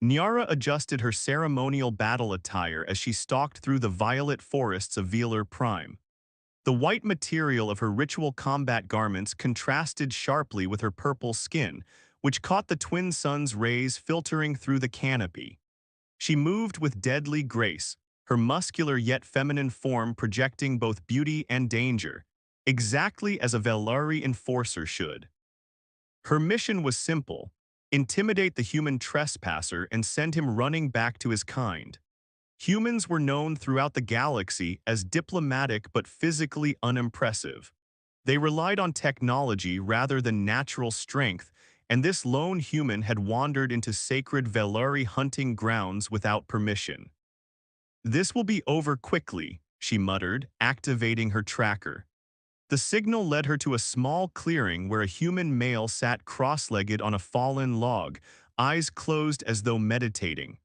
Nyara adjusted her ceremonial battle attire as she stalked through the violet forests of Velar Prime. The white material of her ritual combat garments contrasted sharply with her purple skin, which caught the twin sun's rays filtering through the canopy. She moved with deadly grace, her muscular yet feminine form projecting both beauty and danger, exactly as a Velari enforcer should. Her mission was simple: intimidate the human trespasser and send him running back to his kind. Humans were known throughout the galaxy as diplomatic but physically unimpressive. They relied on technology rather than natural strength, and this lone human had wandered into sacred Velari hunting grounds without permission. "This will be over quickly," she muttered, activating her tracker. The signal led her to a small clearing where a human male sat cross-legged on a fallen log, eyes closed as though meditating.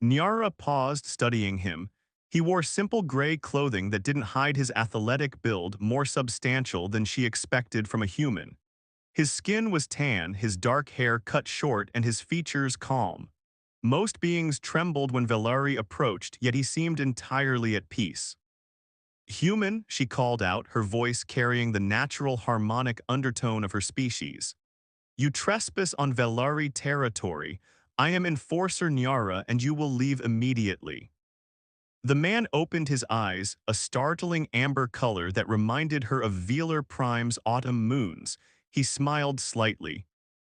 Nyara paused, studying him. He wore simple gray clothing that didn't hide his athletic build, more substantial than she expected from a human. His skin was tan, his dark hair cut short, and his features calm. Most beings trembled when Velari approached, yet he seemed entirely at peace. "Human," she called out, her voice carrying the natural harmonic undertone of her species. "You trespass on Velari territory. I am Enforcer Nyara, and you will leave immediately." The man opened his eyes, a startling amber color that reminded her of Velar Prime's autumn moons. He smiled slightly.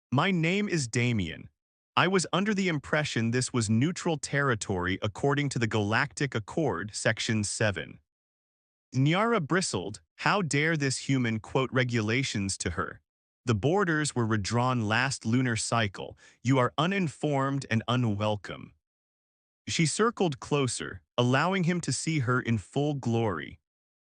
"My name is Damien. I was under the impression this was neutral territory according to the Galactic Accord, Section 7. Nyara bristled. How dare this human quote regulations to her? "The borders were redrawn last lunar cycle. You are uninformed and unwelcome." She circled closer, allowing him to see her in full glory.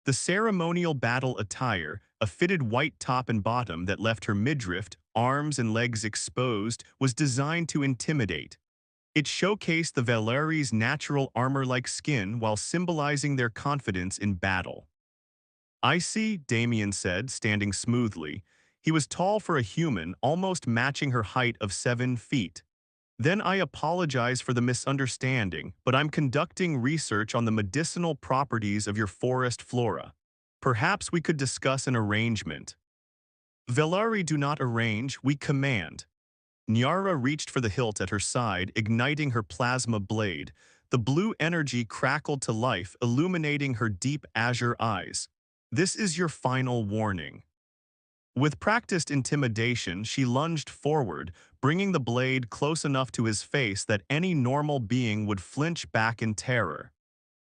The ceremonial battle attire, a fitted white top and bottom that left her midriff, arms and legs exposed, was designed to intimidate. It showcased the Velari's natural armor-like skin while symbolizing their confidence in battle. "I see," Damien said, standing smoothly. He was tall for a human, almost matching her height of 7 feet. "Then I apologize for the misunderstanding, but I'm conducting research on the medicinal properties of your forest flora. Perhaps we could discuss an arrangement." "Velari do not arrange, we command." Nyara reached for the hilt at her side, igniting her plasma blade. The blue energy crackled to life, illuminating her deep azure eyes. "This is your final warning." With practiced intimidation, she lunged forward, bringing the blade close enough to his face that any normal being would flinch back in terror.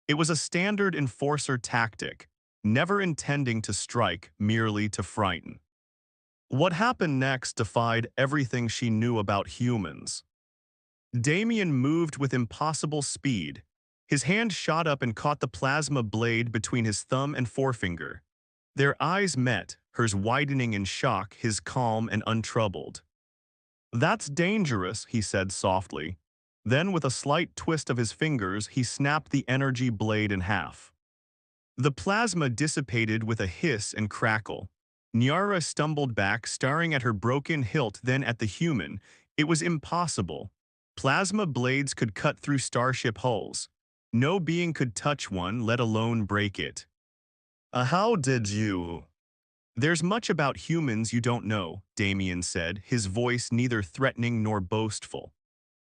It was a standard enforcer tactic, never intending to strike, merely to frighten. What happened next defied everything she knew about humans. Damien moved with impossible speed. His hand shot up and caught the plasma blade between his thumb and forefinger. Their eyes met, hers widening in shock, his calm and untroubled. "That's dangerous," he said softly. Then, with a slight twist of his fingers, he snapped the energy blade in half. The plasma dissipated with a hiss and crackle. Nyara stumbled back, staring at her broken hilt, then at the human. It was impossible. Plasma blades could cut through starship hulls. No being could touch one, let alone break it. How did you?" "There's much about humans you don't know," Damien said, his voice neither threatening nor boastful.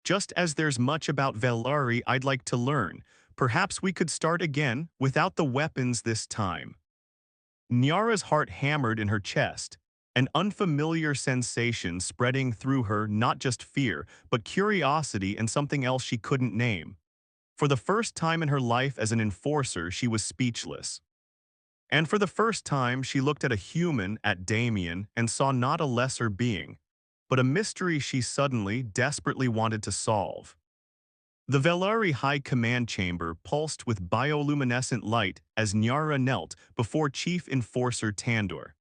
"Just as there's much about Velari I'd like to learn. Perhaps we could start again, without the weapons this time." Nyara's heart hammered in her chest, an unfamiliar sensation spreading through her, not just fear, but curiosity and something else she couldn't name. For the first time in her life as an enforcer, she was speechless. And for the first time, she looked at a human, at Damien, and saw not a lesser being, but a mystery she suddenly, desperately wanted to solve. The Velari High Command Chamber pulsed with bioluminescent light as Nyara knelt before Chief Enforcer Tandor.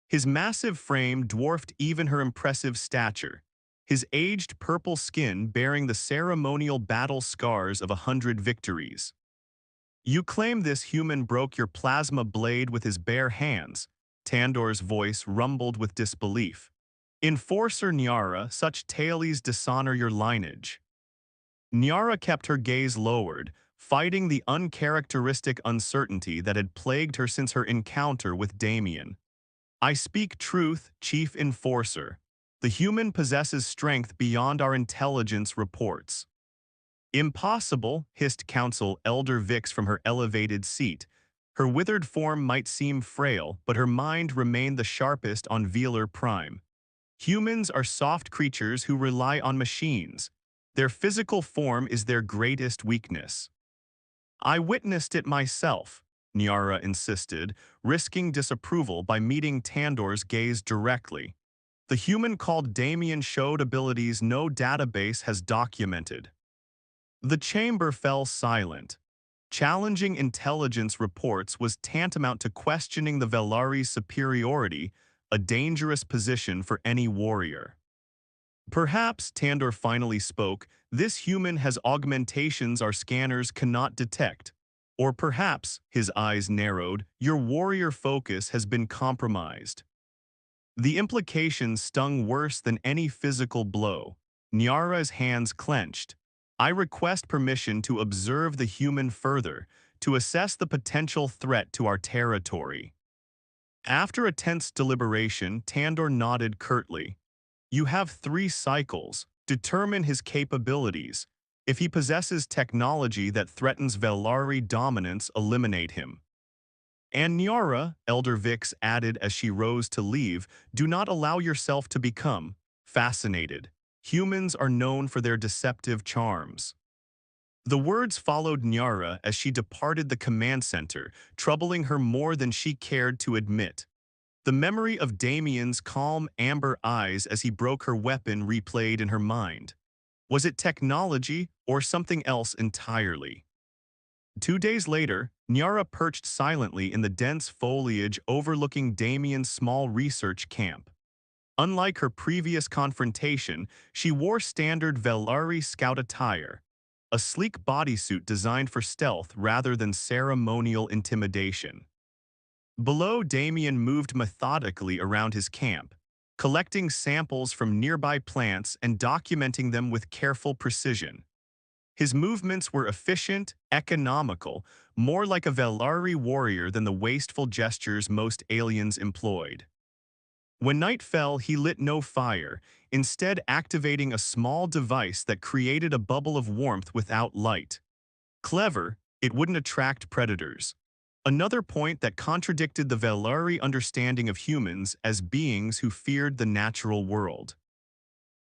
His massive frame dwarfed even her impressive stature, his aged purple skin bearing the ceremonial battle scars of 100 victories. "You claim this human broke your plasma blade with his bare hands," Tandor's voice rumbled with disbelief. "Enforcer Nyara, such tales dishonor your lineage." Nyara kept her gaze lowered, fighting the uncharacteristic uncertainty that had plagued her since her encounter with Damien. I speak truth, Chief Enforcer. The human possesses strength beyond our intelligence reports. Impossible, hissed Council Elder Vix from her elevated seat. Her withered form might seem frail, but her mind remained the sharpest on Velar Prime. Humans are soft creatures who rely on machines. Their physical form is their greatest weakness. I witnessed it myself, Nyara insisted, risking disapproval by meeting Tandor's gaze directly. The human called Damien showed abilities no database has documented. The chamber fell silent. Challenging intelligence reports was tantamount to questioning the Velari's superiority, a dangerous position for any warrior. Perhaps, Tandor finally spoke, this human has augmentations our scanners cannot detect. Or perhaps, his eyes narrowed, your warrior focus has been compromised. The implications stung worse than any physical blow. Nyara's hands clenched. I request permission to observe the human further, to assess the potential threat to our territory. After a tense deliberation, Tandor nodded curtly. You have 3 cycles. Determine his capabilities. If he possesses technology that threatens Velari dominance, eliminate him. And Nyara, Elder Vix added as she rose to leave, do not allow yourself to become fascinated. Humans are known for their deceptive charms. The words followed Nyara as she departed the command center, troubling her more than she cared to admit. The memory of Damien's calm amber eyes as he broke her weapon replayed in her mind. Was it technology or something else entirely? 2 days later, Nyara perched silently in the dense foliage overlooking Damien's small research camp. Unlike her previous confrontation, she wore standard Velari scout attire, a sleek bodysuit designed for stealth rather than ceremonial intimidation. Below, Damien moved methodically around his camp, collecting samples from nearby plants and documenting them with careful precision. His movements were efficient, economical, more like a Velari warrior than the wasteful gestures most aliens employed. When night fell, he lit no fire, instead activating a small device that created a bubble of warmth without light. Clever, it wouldn't attract predators. Another point that contradicted the Velari understanding of humans as beings who feared the natural world.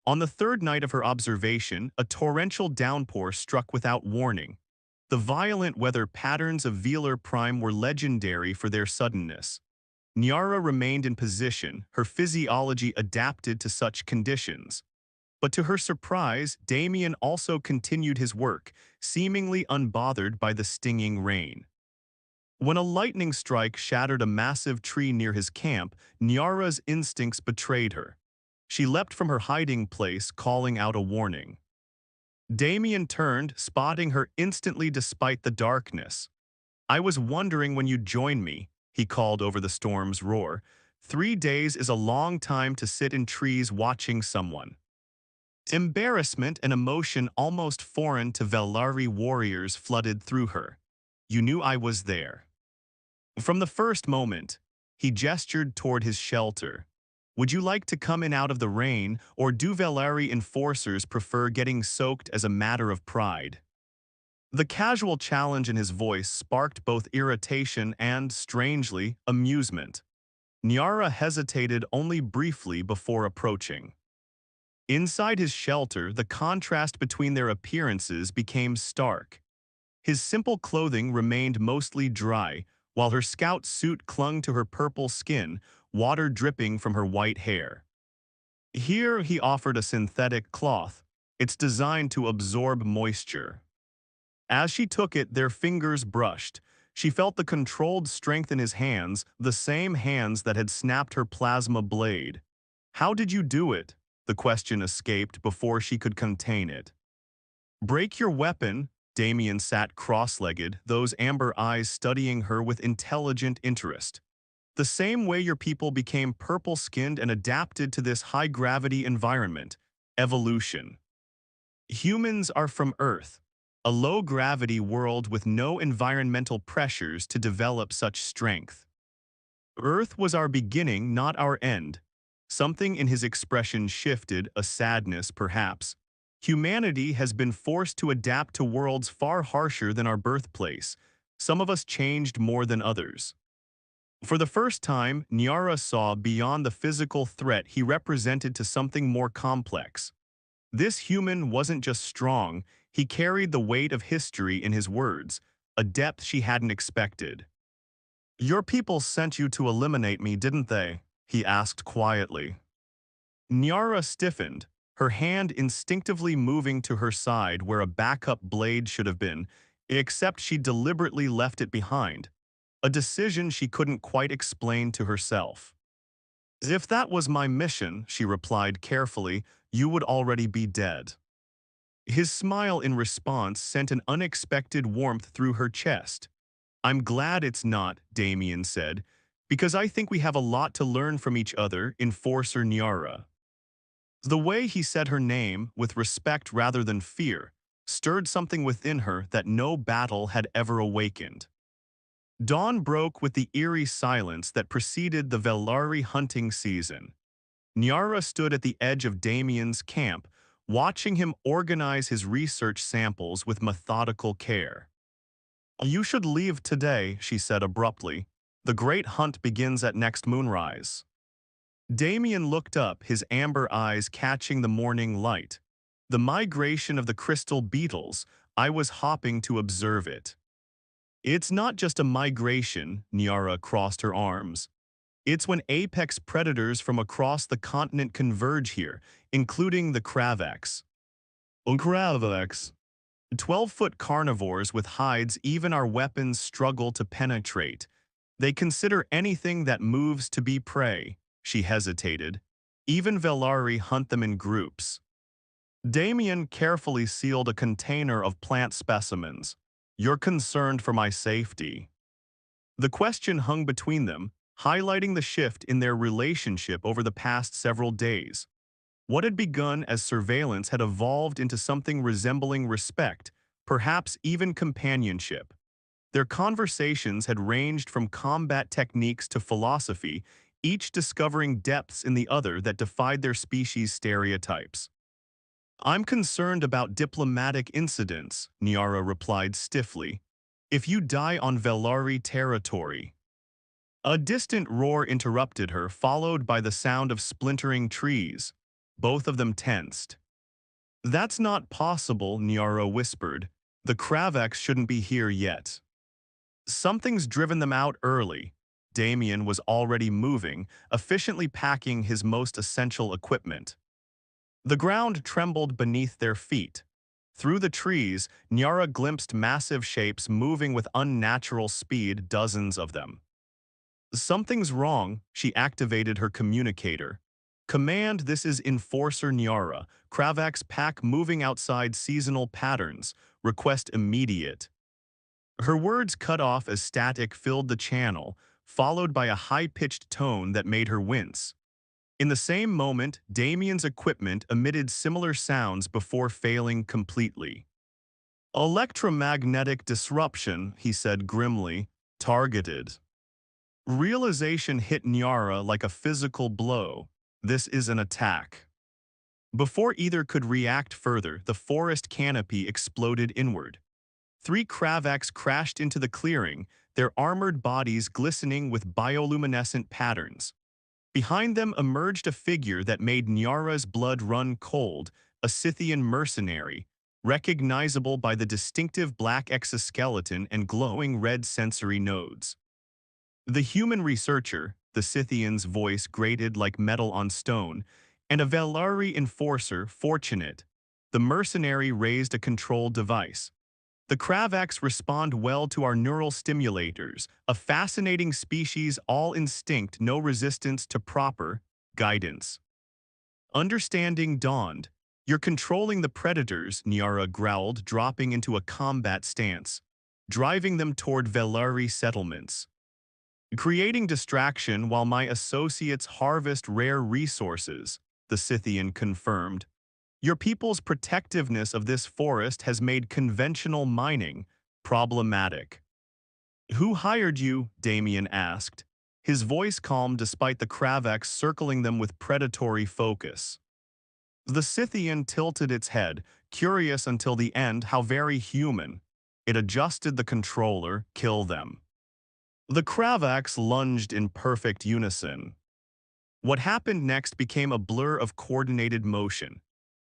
On the 3rd night of her observation, a torrential downpour struck without warning. The violent weather patterns of Velar Prime were legendary for their suddenness. Nyara remained in position, her physiology adapted to such conditions. But to her surprise, Damien also continued his work, seemingly unbothered by the stinging rain. When a lightning strike shattered a massive tree near his camp, Nyara's instincts betrayed her. She leapt from her hiding place, calling out a warning. Damien turned, spotting her instantly despite the darkness. I was wondering when you'd join me, he called over the storm's roar. 3 days is a long time to sit in trees watching someone. Embarrassment and emotion almost foreign to Velari warriors flooded through her. You knew I was there. From the first moment, he gestured toward his shelter. Would you like to come in out of the rain, or do Velari enforcers prefer getting soaked as a matter of pride? The casual challenge in his voice sparked both irritation and, strangely, amusement. Nyara hesitated only briefly before approaching. Inside his shelter, the contrast between their appearances became stark. His simple clothing remained mostly dry, while her scout suit clung to her purple skin, water dripping from her white hair. Here he offered a synthetic cloth. It's designed to absorb moisture. As she took it, their fingers brushed. She felt the controlled strength in his hands, the same hands that had snapped her plasma blade. How did you do it? The question escaped before she could contain it. Break your weapon. Damien sat cross-legged, those amber eyes studying her with intelligent interest. The same way your people became purple-skinned and adapted to this high-gravity environment. Evolution. Humans are from Earth, a low-gravity world with no environmental pressures to develop such strength. Earth was our beginning, not our end. Something in his expression shifted, a sadness perhaps. Humanity has been forced to adapt to worlds far harsher than our birthplace. Some of us changed more than others. For the first time, Nyara saw beyond the physical threat he represented to something more complex. This human wasn't just strong, he carried the weight of history in his words, a depth she hadn't expected. "Your people sent you to eliminate me, didn't they?" he asked quietly. Nyara stiffened, her hand instinctively moving to her side where a backup blade should have been, except she deliberately left it behind, a decision she couldn't quite explain to herself. "If that was my mission," she replied carefully, "you would already be dead." His smile in response sent an unexpected warmth through her chest. "I'm glad it's not," Damien said, "because I think we have a lot to learn from each other, Enforcer Nyara." The way he said her name, with respect rather than fear, stirred something within her that no battle had ever awakened. Dawn broke with the eerie silence that preceded the Velari hunting season. Nyara stood at the edge of Damien's camp, watching him organize his research samples with methodical care. "You should leave today," she said abruptly. "The great hunt begins at next moonrise." Damien looked up, his amber eyes catching the morning light. "The migration of the crystal beetles, I was hopping to observe it." "It's not just a migration," Nyara crossed her arms. "It's when apex predators from across the continent converge here, including the Kravax." Kravax. 12-foot carnivores with hides even our weapons struggle to penetrate. They consider anything that moves to be prey. She hesitated. Even Velari hunt them in groups. Damien carefully sealed a container of plant specimens. "You're concerned for my safety." The question hung between them, highlighting the shift in their relationship over the past several days. What had begun as surveillance had evolved into something resembling respect, perhaps even companionship. Their conversations had ranged from combat techniques to philosophy, each discovering depths in the other that defied their species' stereotypes. "I'm concerned about diplomatic incidents," Nyara replied stiffly. "If you die on Velari territory." A distant roar interrupted her, followed by the sound of splintering trees. Both of them tensed. "That's not possible," Nyara whispered. "The Kravax shouldn't be here yet." "Something's driven them out early." Damien was already moving, efficiently packing his most essential equipment. The ground trembled beneath their feet. Through the trees, Nyara glimpsed massive shapes moving with unnatural speed, dozens of them. "Something's wrong," she activated her communicator. "Command, this is Enforcer Nyara. Kravax pack moving outside seasonal patterns. Request immediate." Her words cut off as static filled the channel, followed by a high-pitched tone that made her wince. In the same moment, Damien's equipment emitted similar sounds before failing completely. "Electromagnetic disruption," he said grimly, "targeted." Realization hit Nyara like a physical blow. This is an attack. Before either could react further, the forest canopy exploded inward. 3 Kravax crashed into the clearing, their armored bodies glistening with bioluminescent patterns. Behind them emerged a figure that made Nyara's blood run cold, a Scythian mercenary, recognizable by the distinctive black exoskeleton and glowing red sensory nodes. The human researcher, the Scythian's voice grated like metal on stone, and a Velari enforcer, fortunate. The mercenary raised a control device. "The Kravax respond well to our neural stimulators, a fascinating species, all instinct, no resistance to proper guidance." Understanding dawned. "You're controlling the predators," Nyara growled, dropping into a combat stance, "driving them toward Velari settlements. Creating distraction while my associates harvest rare resources," the Scythian confirmed. Your people's protectiveness of this forest has made conventional mining problematic. Who hired you? Damien asked, his voice calm despite the Kravax circling them with predatory focus. The Scythian tilted its head, curious until the end how very human. It adjusted the controller, kill them. The Kravax lunged in perfect unison. What happened next became a blur of coordinated motion.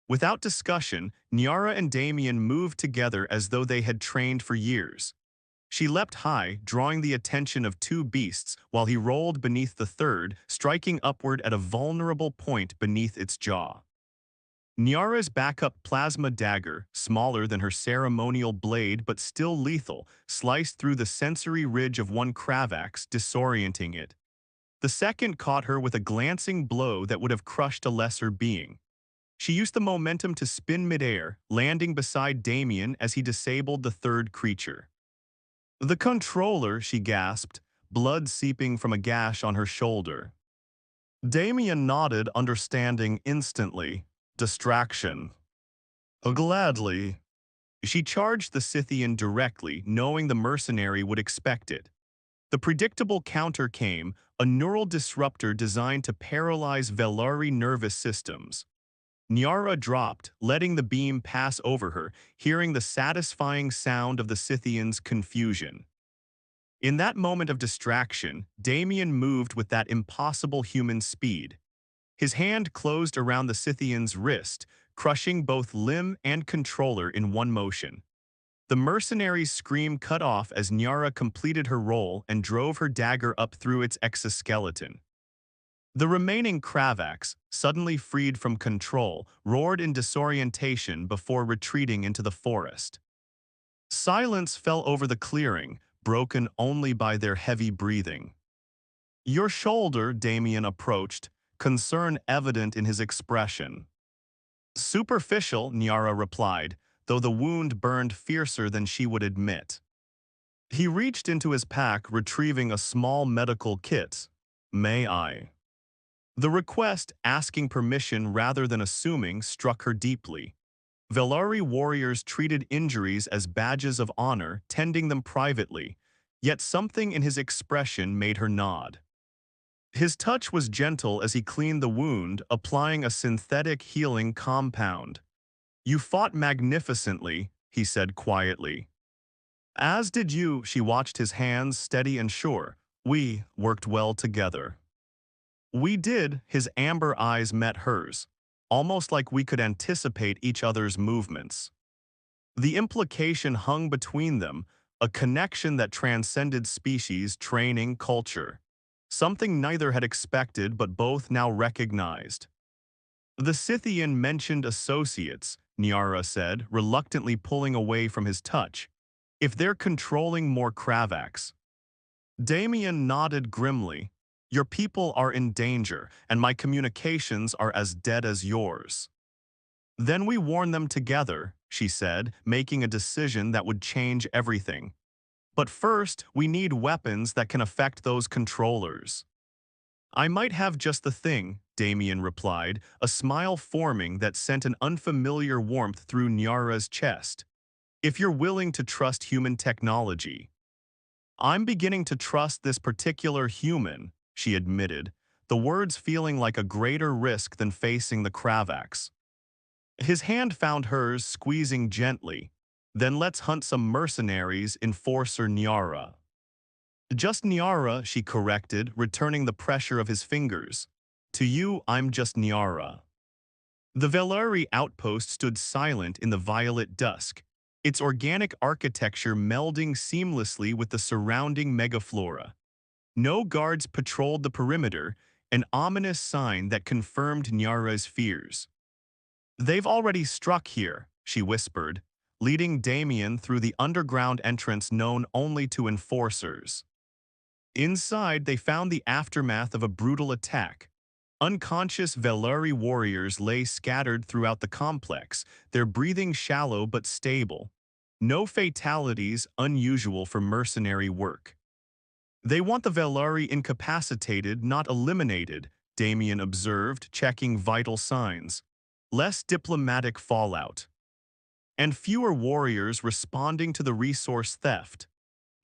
Without discussion, Nyara and Damien moved together as though they had trained for years. She leapt high, drawing the attention of two beasts, while he rolled beneath the third, striking upward at a vulnerable point beneath its jaw. Nyara's backup plasma dagger, smaller than her ceremonial blade but still lethal, sliced through the sensory ridge of one Kravax, disorienting it. The second caught her with a glancing blow that would have crushed a lesser being. She used the momentum to spin midair, landing beside Damien as he disabled the third creature. The controller, she gasped, blood seeping from a gash on her shoulder. Damien nodded, understanding instantly. Distraction. Gladly. She charged the Scythian directly, knowing the mercenary would expect it. The predictable counter came, a neural disruptor designed to paralyze Velari nervous systems. Nyara dropped, letting the beam pass over her, hearing the satisfying sound of the Scythian's confusion. In that moment of distraction, Damien moved with that impossible human speed. His hand closed around the Scythian's wrist, crushing both limb and controller in one motion. The mercenary's scream cut off as Nyara completed her roll and drove her dagger up through its exoskeleton. The remaining Kravax, suddenly freed from control, roared in disorientation before retreating into the forest. Silence fell over the clearing, broken only by their heavy breathing. Your shoulder, Damien approached, concern evident in his expression. Superficial, Nyara replied, though the wound burned fiercer than she would admit. He reached into his pack, retrieving a small medical kit. May I? The request, asking permission rather than assuming, struck her deeply. Velari warriors treated injuries as badges of honor, tending them privately, yet something in his expression made her nod. His touch was gentle as he cleaned the wound, applying a synthetic healing compound. You fought magnificently, he said quietly. As did you, she watched his hands steady and sure. We worked well together. We did, his amber eyes met hers, almost like we could anticipate each other's movements. The implication hung between them, a connection that transcended species, training, culture. Something neither had expected but both now recognized. The Scythian mentioned associates, Nyara said, reluctantly pulling away from his touch. If they're controlling more Kravax. Damien nodded grimly. Your people are in danger, and my communications are as dead as yours. Then we warn them together, she said, making a decision that would change everything. But first, we need weapons that can affect those controllers. I might have just the thing, Damien replied, a smile forming that sent an unfamiliar warmth through Nyara's chest. If you're willing to trust human technology. I'm beginning to trust this particular human, she admitted, the words feeling like a greater risk than facing the Kravax. His hand found hers, squeezing gently. Then let's hunt some mercenaries, enforcer Nyara. Just Nyara, she corrected, returning the pressure of his fingers. To you, I'm just Nyara. The Velari outpost stood silent in the violet dusk, its organic architecture melding seamlessly with the surrounding megaflora. No guards patrolled the perimeter, an ominous sign that confirmed Nyara's fears. They've already struck here, she whispered, leading Damien through the underground entrance known only to enforcers. Inside, they found the aftermath of a brutal attack. Unconscious Velari warriors lay scattered throughout the complex, their breathing shallow but stable. No fatalities, unusual for mercenary work. They want the Velari incapacitated, not eliminated, Damien observed, checking vital signs. less diplomatic fallout, and fewer warriors responding to the resource theft.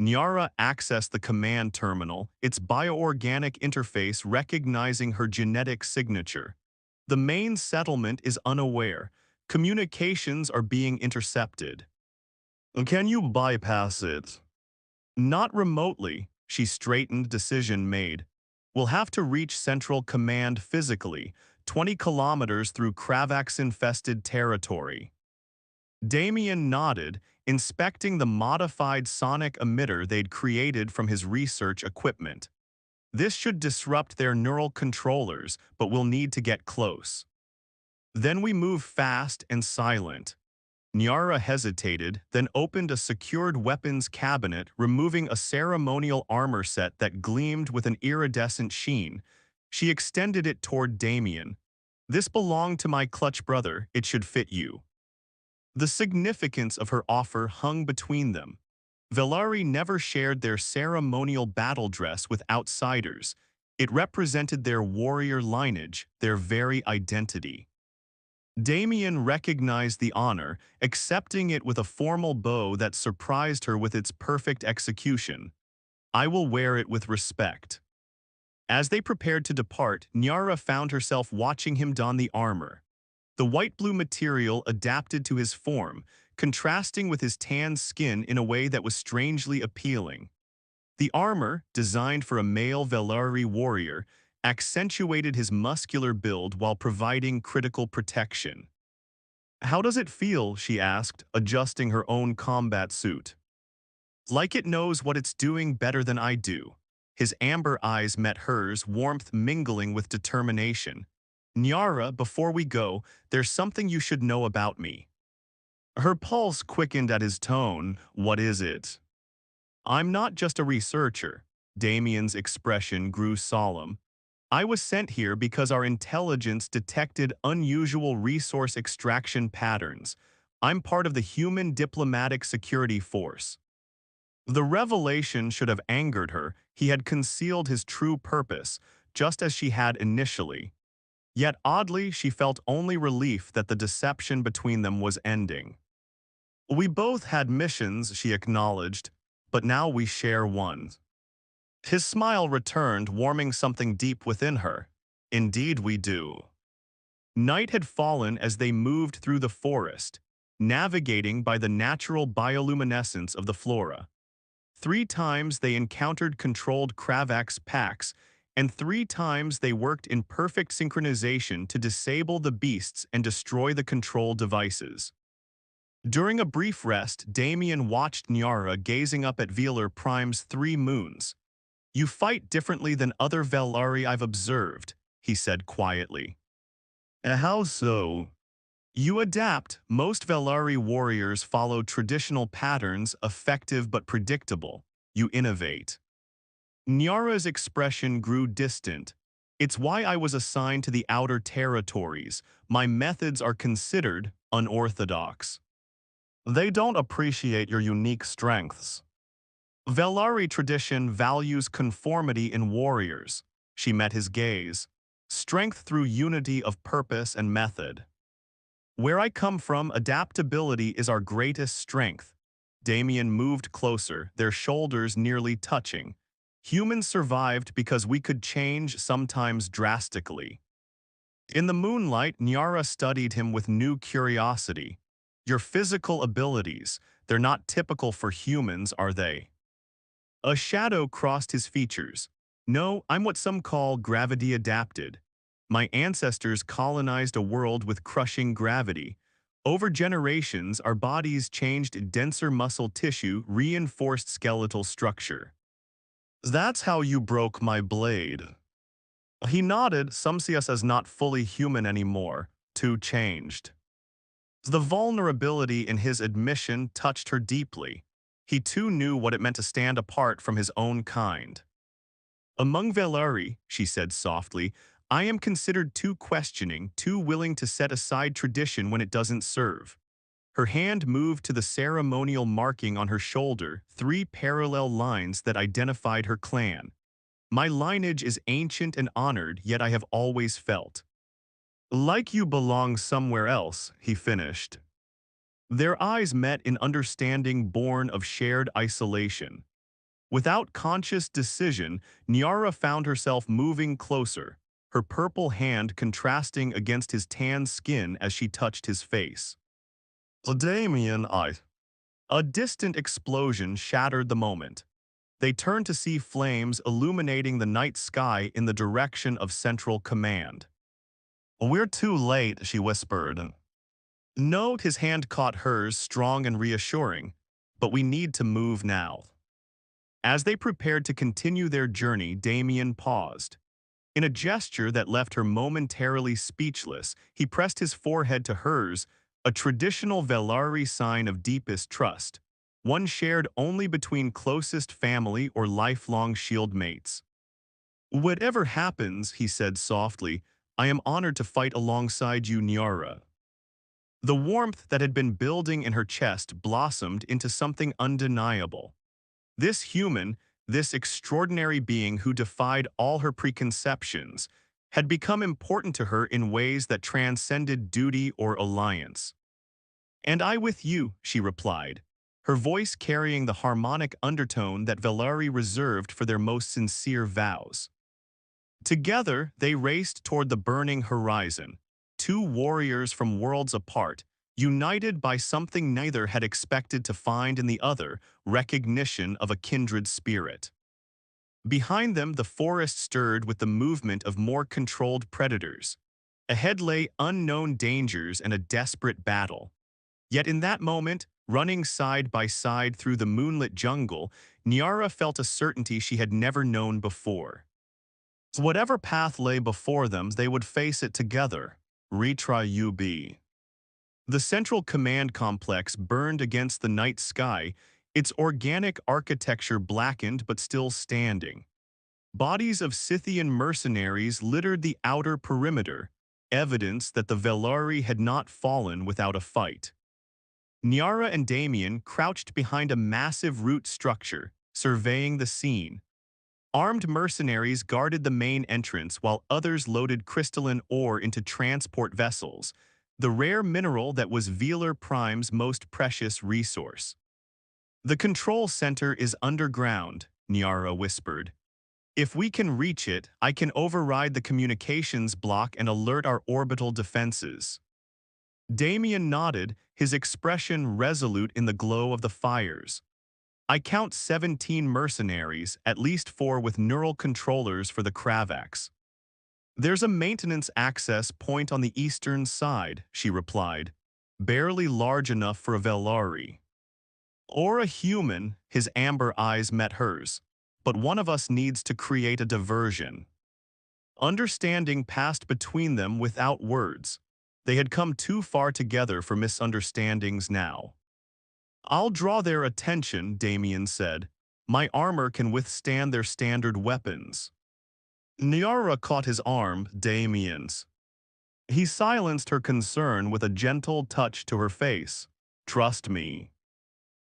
Nyara accessed the command terminal, its bioorganic interface recognizing her genetic signature. The main settlement is unaware. Communications are being intercepted. Can you bypass it? Not remotely, she straightened, decision made. We'll have to reach Central Command physically, 20 kilometers through Kravax-infested territory. Damien nodded, inspecting the modified sonic emitter they'd created from his research equipment. This should disrupt their neural controllers, but we'll need to get close. Then we move fast and silent. Nyara hesitated, then opened a secured weapons cabinet, removing a ceremonial armor set that gleamed with an iridescent sheen. She extended it toward Damien. This belonged to my clutch brother, it should fit you. The significance of her offer hung between them. Velari never shared their ceremonial battle dress with outsiders. It represented their warrior lineage, their very identity. Damien recognized the honor, accepting it with a formal bow that surprised her with its perfect execution. I will wear it with respect. As they prepared to depart, Nyara found herself watching him don the armor. The white-blue material adapted to his form, contrasting with his tan skin in a way that was strangely appealing. The armor, designed for a male Velari warrior, accentuated his muscular build while providing critical protection. How does it feel, she asked, adjusting her own combat suit. Like it knows what it's doing better than I do. His amber eyes met hers, warmth mingling with determination. Nyara, before we go, there's something you should know about me. Her pulse quickened at his tone. What is it? I'm not just a researcher. Damien's expression grew solemn. I was sent here because our intelligence detected unusual resource extraction patterns. I'm part of the human diplomatic security force. The revelation should have angered her. He had concealed his true purpose, just as she had initially. Yet oddly, she felt only relief that the deception between them was ending. We both had missions, she acknowledged, but now we share one. His smile returned, warming something deep within her. Indeed we do. Night had fallen as they moved through the forest, navigating by the natural bioluminescence of the flora. 3 times they encountered controlled Kravax packs, and 3 times they worked in perfect synchronization to disable the beasts and destroy the control devices. During a brief rest, Damien watched Nyara gazing up at Velar Prime's 3 moons. You fight differently than other Velari I've observed, he said quietly. How so? You adapt. Most Velari warriors follow traditional patterns, effective but predictable. You innovate. Nyara's expression grew distant. It's why I was assigned to the outer territories. My methods are considered unorthodox. They don't appreciate your unique strengths. Velari tradition values conformity in warriors. She met his gaze. Strength through unity of purpose and method. Where I come from, adaptability is our greatest strength. Damien moved closer, their shoulders nearly touching. Humans survived because we could change, sometimes drastically. In the moonlight, Nyara studied him with new curiosity. Your physical abilities, they're not typical for humans, are they? A shadow crossed his features. No, I'm what some call gravity-adapted. My ancestors colonized a world with crushing gravity. Over generations, our bodies changed denser muscle tissue, reinforced skeletal structure. That's how you broke my blade. He nodded, some see us as not fully human anymore, too changed. The vulnerability in his admission touched her deeply. He too knew what it meant to stand apart from his own kind. Among Velari, she said softly, I am considered too questioning, too willing to set aside tradition when it doesn't serve. Her hand moved to the ceremonial marking on her shoulder, 3 parallel lines that identified her clan. My lineage is ancient and honored, yet I have always felt. Like you belong somewhere else, he finished. Their eyes met in understanding born of shared isolation. Without conscious decision, Nyara found herself moving closer, her purple hand contrasting against his tan skin as she touched his face. Damien, A distant explosion shattered the moment. They turned to see flames illuminating the night sky in the direction of Central Command. We're too late, she whispered. No, his hand caught hers, strong and reassuring. But we need to move now. As they prepared to continue their journey, Damien paused. In a gesture that left her momentarily speechless, he pressed his forehead to hers, a traditional Velari sign of deepest trust, one shared only between closest family or lifelong shield mates. Whatever happens, he said softly, I am honored to fight alongside you, Nyara. The warmth that had been building in her chest blossomed into something undeniable. This human, this extraordinary being who defied all her preconceptions, had become important to her in ways that transcended duty or alliance. And I with you, she replied, her voice carrying the harmonic undertone that Velari reserved for their most sincere vows. Together, they raced toward the burning horizon, two warriors from worlds apart, united by something neither had expected to find in the other, recognition of a kindred spirit. Behind them, the forest stirred with the movement of more controlled predators. Ahead lay unknown dangers and a desperate battle. Yet in that moment, running side by side through the moonlit jungle, Nyara felt a certainty she had never known before. Whatever path lay before them, they would face it together. Retry UB. The central command complex burned against the night sky, its organic architecture blackened but still standing. Bodies of Scythian mercenaries littered the outer perimeter, evidence that the Velari had not fallen without a fight. Nyara and Damien crouched behind a massive root structure, surveying the scene. Armed mercenaries guarded the main entrance while others loaded crystalline ore into transport vessels, the rare mineral that was Velar Prime's most precious resource. The control center is underground, Nyara whispered. If we can reach it, I can override the communications block and alert our orbital defenses. Damien nodded, his expression resolute in the glow of the fires. I count 17 mercenaries, at least 4 with neural controllers for the Kravax. There's a maintenance access point on the eastern side, she replied, barely large enough for a Velari. Or a human, his amber eyes met hers, but one of us needs to create a diversion. Understanding passed between them without words. They had come too far together for misunderstandings now. I'll draw their attention, Damien said. My armor can withstand their standard weapons. Nyara caught his arm, Damien's. He silenced her concern with a gentle touch to her face. Trust me.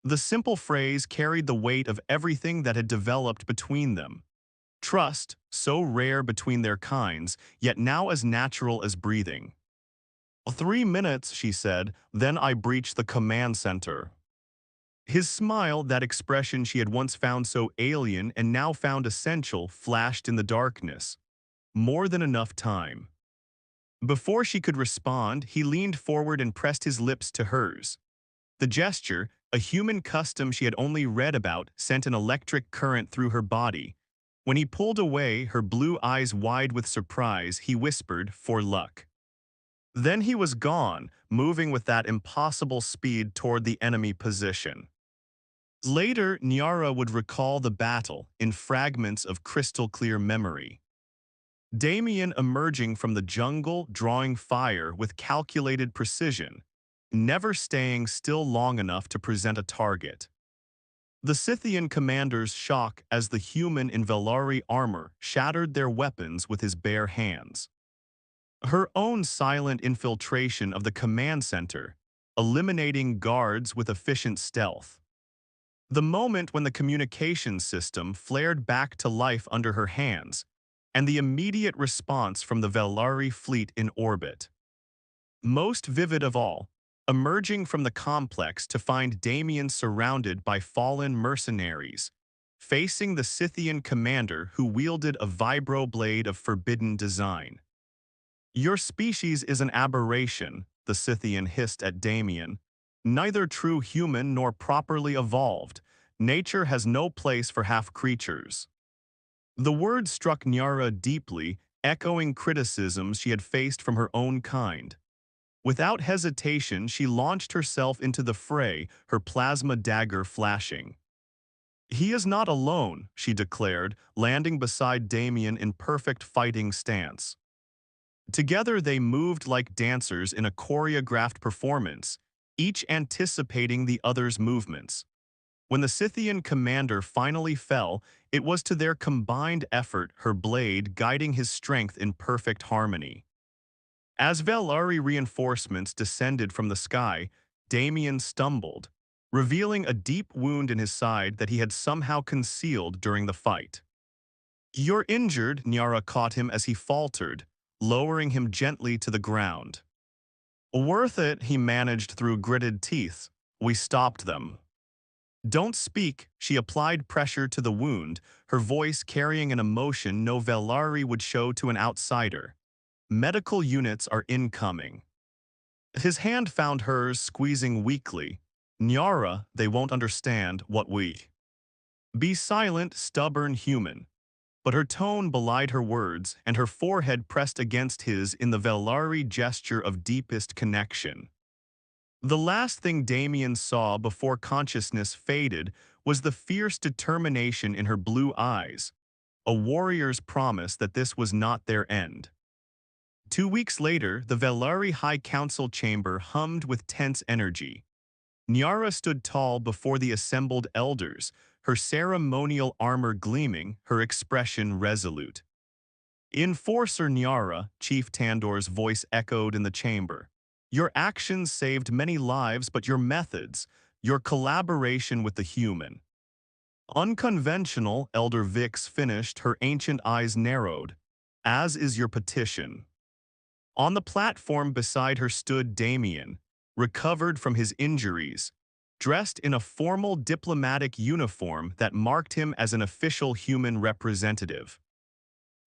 The simple phrase carried the weight of everything that had developed between them. Trust, so rare between their kinds, yet now as natural as breathing. 3 minutes, she said, then I breached the command center. His smile, that expression she had once found so alien and now found essential, flashed in the darkness. More than enough time. Before she could respond, he leaned forward and pressed his lips to hers. The gesture, a human custom she had only read about, sent an electric current through her body. When he pulled away, her blue eyes wide with surprise, he whispered, for luck. Then he was gone, moving with that impossible speed toward the enemy position. Later, Nyara would recall the battle in fragments of crystal-clear memory. Damien emerging from the jungle, drawing fire with calculated precision, never staying still long enough to present a target. The Scythian commander's shock as the human in Velari armor shattered their weapons with his bare hands. Her own silent infiltration of the command center, eliminating guards with efficient stealth. The moment when the communications system flared back to life under her hands, and the immediate response from the Velari fleet in orbit. Most vivid of all, emerging from the complex to find Damien surrounded by fallen mercenaries, facing the Scythian commander who wielded a vibroblade of forbidden design. "Your species is an aberration," the Scythian hissed at Damien. "Neither true human nor properly evolved. Nature has no place for half-creatures." The words struck Nyara deeply, echoing criticisms she had faced from her own kind. Without hesitation, she launched herself into the fray, her plasma dagger flashing. "He is not alone," she declared, landing beside Damien in perfect fighting stance. Together they moved like dancers in a choreographed performance, each anticipating the other's movements. When the Scythian commander finally fell, it was to their combined effort, her blade guiding his strength in perfect harmony. As Valari reinforcements descended from the sky, Damien stumbled, revealing a deep wound in his side that he had somehow concealed during the fight. "You're injured," Nyara caught him as he faltered, lowering him gently to the ground. "Worth it," he managed through gritted teeth. "We stopped them." "Don't speak," she applied pressure to the wound, her voice carrying an emotion no Velari would show to an outsider. "Medical units are incoming." His hand found hers, squeezing weakly. "Nyara, they won't understand what we—" "Be silent, stubborn human." But her tone belied her words, and her forehead pressed against his in the Velari gesture of deepest connection. The last thing Damien saw before consciousness faded was the fierce determination in her blue eyes, a warrior's promise that this was not their end. 2 weeks later, the Velari High Council chamber hummed with tense energy. Nyara stood tall before the assembled elders, her ceremonial armor gleaming, her expression resolute. "Enforcer Nyara," Chief Tandor's voice echoed in the chamber. "Your actions saved many lives, but your methods, your collaboration with the human." "Unconventional," Elder Vix finished, her ancient eyes narrowed. "As is your petition." On the platform beside her stood Damien, recovered from his injuries, dressed in a formal diplomatic uniform that marked him as an official human representative.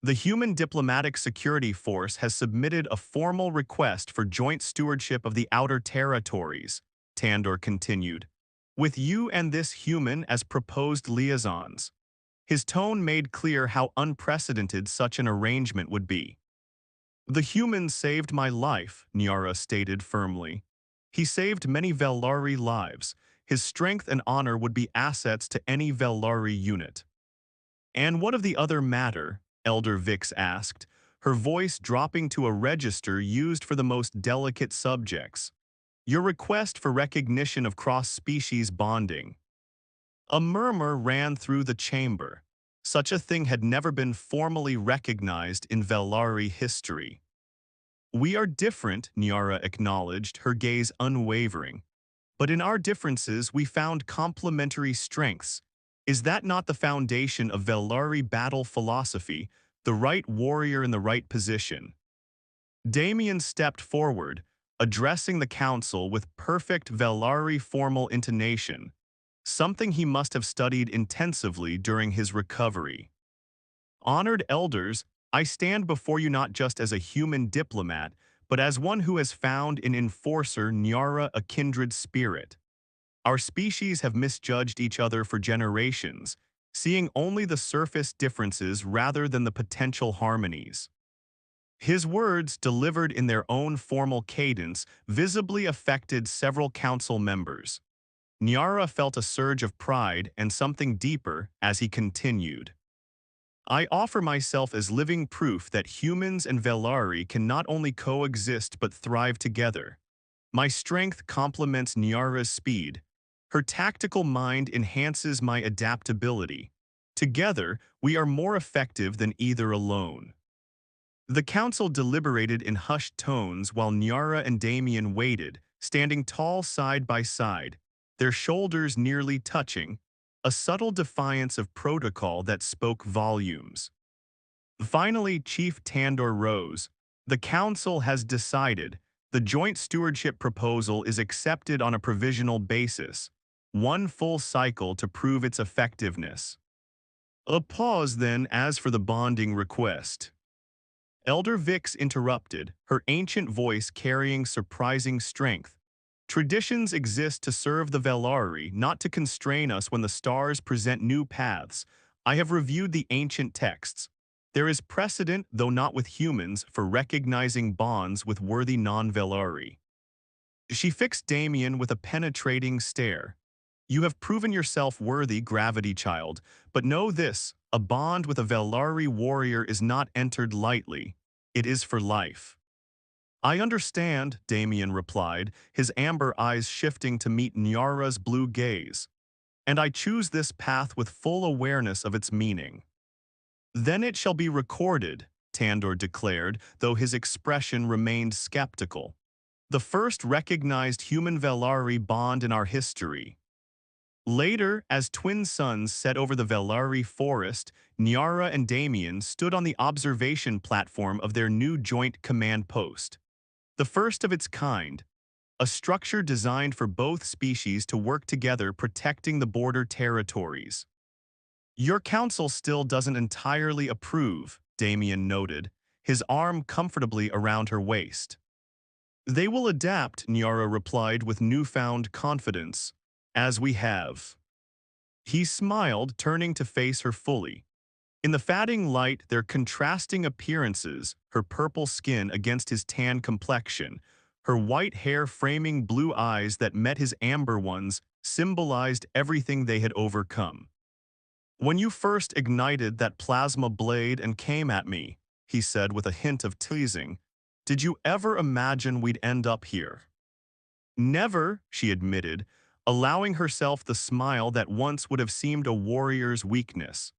"The Human Diplomatic Security Force has submitted a formal request for joint stewardship of the Outer Territories," Tandor continued, "with you and this human as proposed liaisons." His tone made clear how unprecedented such an arrangement would be. "The human saved my life," Nyara stated firmly. "He saved many Velari lives. His strength and honor would be assets to any Velari unit." "And what of the other matter?" Elder Vix asked, her voice dropping to a register used for the most delicate subjects. "Your request for recognition of cross-species bonding." A murmur ran through the chamber. Such a thing had never been formally recognized in Velari history. "We are different," Nyara acknowledged, her gaze unwavering. "But in our differences we found complementary strengths. Is that not the foundation of Velari battle philosophy, the right warrior in the right position?" Damien stepped forward, addressing the council with perfect Velari formal intonation, something he must have studied intensively during his recovery. "Honored elders, I stand before you not just as a human diplomat, but as one who has found in Enforcer Nyara a kindred spirit. Our species have misjudged each other for generations, seeing only the surface differences rather than the potential harmonies." His words, delivered in their own formal cadence, visibly affected several council members. Nyara felt a surge of pride and something deeper as he continued. "I offer myself as living proof that humans and Velari can not only coexist but thrive together. My strength complements Nyara's speed. Her tactical mind enhances my adaptability. Together, we are more effective than either alone." The council deliberated in hushed tones while Nyara and Damien waited, standing tall side by side, their shoulders nearly touching, a subtle defiance of protocol that spoke volumes. Finally, Chief Tandor rose. The Council has decided. The joint stewardship proposal is accepted on a provisional basis. One full cycle to prove its effectiveness. A pause then as for the bonding request. Elder Vix interrupted, her ancient voice carrying surprising strength. Traditions exist to serve the Velari, not to constrain us when the stars present new paths. I have reviewed the ancient texts. There is precedent, though not with humans, for recognizing bonds with worthy non-Velari. She fixed Damien with a penetrating stare. You have proven yourself worthy, Gravity Child, but know this, a bond with a Velari warrior is not entered lightly. It is for life. I understand, Damien replied, his amber eyes shifting to meet Nyara's blue gaze. And I choose this path with full awareness of its meaning. Then it shall be recorded, Tandor declared, though his expression remained skeptical. The first recognized human Velari bond in our history. Later, as twin suns set over the Velari forest, Nyara and Damien stood on the observation platform of their new joint command post. The first of its kind, a structure designed for both species to work together protecting the border territories. Your council still doesn't entirely approve, Damien noted, his arm comfortably around her waist. They will adapt, Nyara replied with newfound confidence, as we have. He smiled, turning to face her fully. In the fading light, their contrasting appearances, her purple skin against his tan complexion, her white hair framing blue eyes that met his amber ones, symbolized everything they had overcome. When you first ignited that plasma blade and came at me, he said with a hint of teasing, did you ever imagine we'd end up here? Never, she admitted, allowing herself the smile that once would have seemed a warrior's weakness.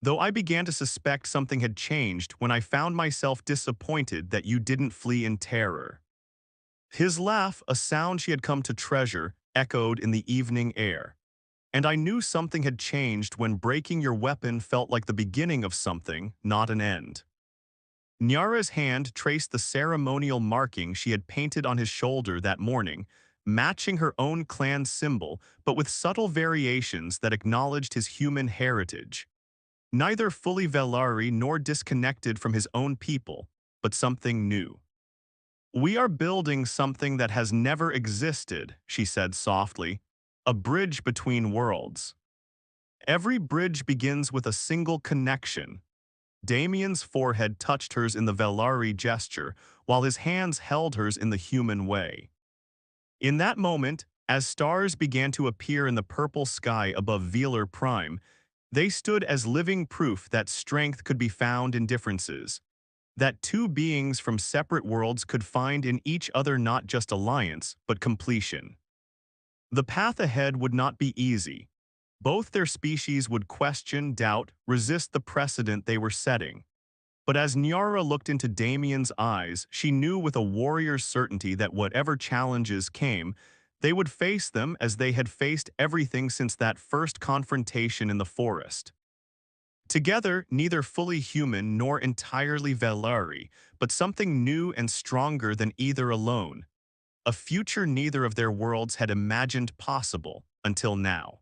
Though I began to suspect something had changed when I found myself disappointed that you didn't flee in terror. His laugh, a sound she had come to treasure, echoed in the evening air. And I knew something had changed when breaking your weapon felt like the beginning of something, not an end. Nyara's hand traced the ceremonial marking she had painted on his shoulder that morning, matching her own clan symbol, but with subtle variations that acknowledged his human heritage. Neither fully Velari nor disconnected from his own people, but something new. We are building something that has never existed, she said softly, a bridge between worlds. Every bridge begins with a single connection. Damien's forehead touched hers in the Velari gesture, while his hands held hers in the human way. In that moment, as stars began to appear in the purple sky above Velar Prime, they stood as living proof that strength could be found in differences, that two beings from separate worlds could find in each other not just alliance, but completion. The path ahead would not be easy. Both their species would question, doubt, resist the precedent they were setting. But as Nyara looked into Damien's eyes, she knew with a warrior's certainty that whatever challenges came, they would face them as they had faced everything since that first confrontation in the forest. Together, neither fully human nor entirely Velari, but something new and stronger than either alone. A future neither of their worlds had imagined possible until now.